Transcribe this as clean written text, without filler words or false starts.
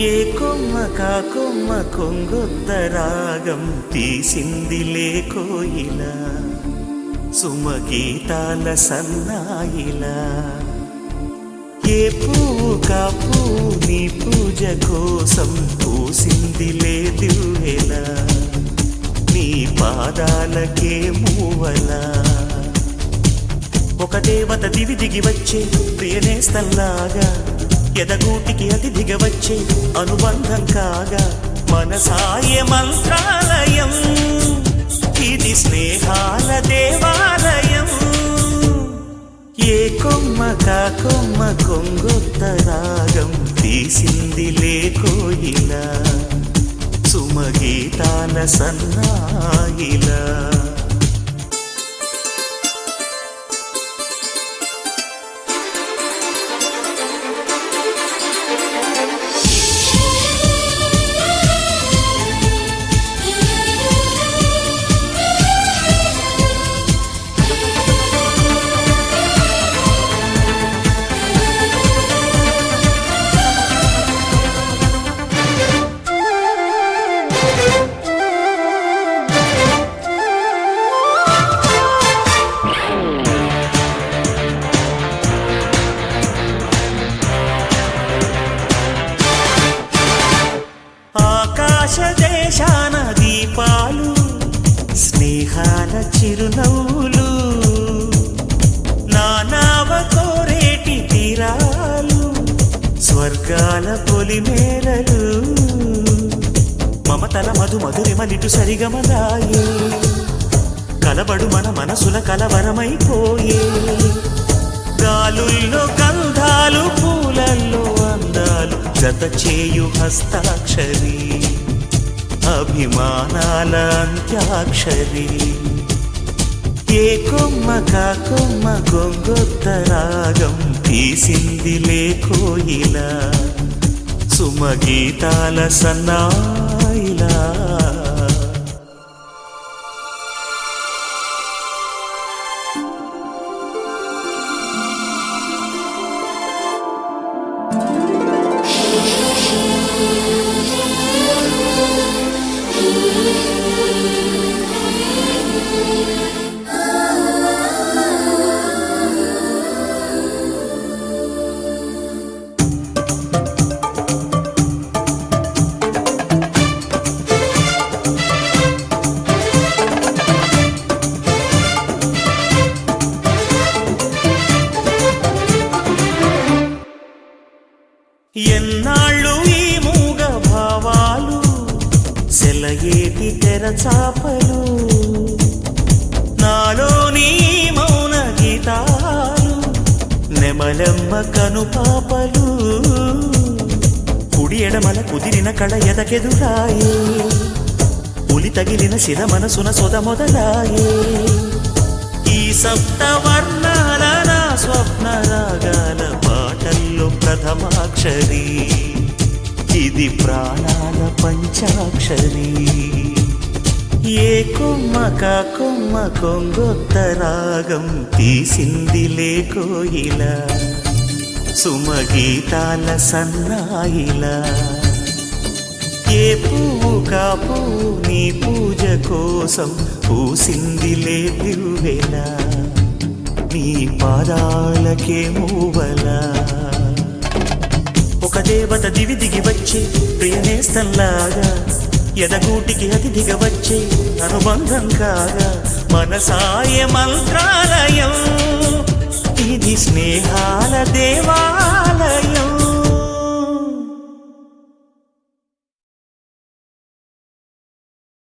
ఏ కొమ్మ కా కొమ్మ కొంగొత్త రాగం తీసిందిలే కోయిలా సుమగీతాల సన్నాయిలా ఏ పువ్వు కా పువ్వు నీ పూజ కోసం పూసిందిలే దివ్వెలా నీ పాదాలకే మూవలా ఒక దేవత దివి దిగి వచ్చే ప్రియనేస్తల్లాగా ఎదగూటికి అతిథిగా వచ్చే అనుబంధం కాగా మనసాయ మంత్రాలయం ఇది స్నేహాల దేవాలయం ఏ కొమ్మ కా కొమ్మ కొంగొత్త రాగం తీసిందిలే కోయిలా సుమగీతాల సన్నాయిలా దేశాన దీపాలు స్నేహాల చిరునవ్వులు నానావ కోరేటి తీరాలు స్వర్గాల పొలిమేరలు మమతల మధు మధురిమలిటు సరిగమలాయే కలబడు మన మనసుల కలవరమైపోయే గాలుల్లో గంధాలు పూలల్లో అందాలు జత చేయు హస్తాక్షరి అభిమానాల అంత్యాక్షరి ఏ కొమ్మ కా కొమ్మ కొంగొత్త రాగం తీసిందిలే కోయిలా సుమగీతాల సన్నాయిలా ఎన్నాళ్ళు ఈ మూగ భావాలు సెలయేటి తెరచాపలు నాలోని మౌన గీతాలు నెమలమ్మ కనుపాపలు కుడి ఎడమల కుదిరిన కళ ఎదకెదురాయే ఉలి తగిలిన శిల మనసున సొద మొదలాయే ఈ సప్త వర్ణాల నా స్వప్న రాగాల పాటల్లో ప్రథమాక్షరి ఇది ప్రాణాల పంచాక్షరి ఏ కొమ్మ కా కొమ్మ కొంగొత్త రాగం తీసిందిలే కోయిలా సుమగీతాల సన్నాయిలా ఏ పువ్వు కా పువ్వు నీ పూజ కోసం పూసిందిలే దివ్వెలా నీ పాదాలకే మూవలా ఒక దేవత దివి దిగి వచ్చే ప్రియనేస్తల్లాగా ఎదగూటికి అతిథిగా వచ్చే అనుబంధం కాగా మనసాయ మంత్రాలయం ఇది స్నేహాల దేవాలయం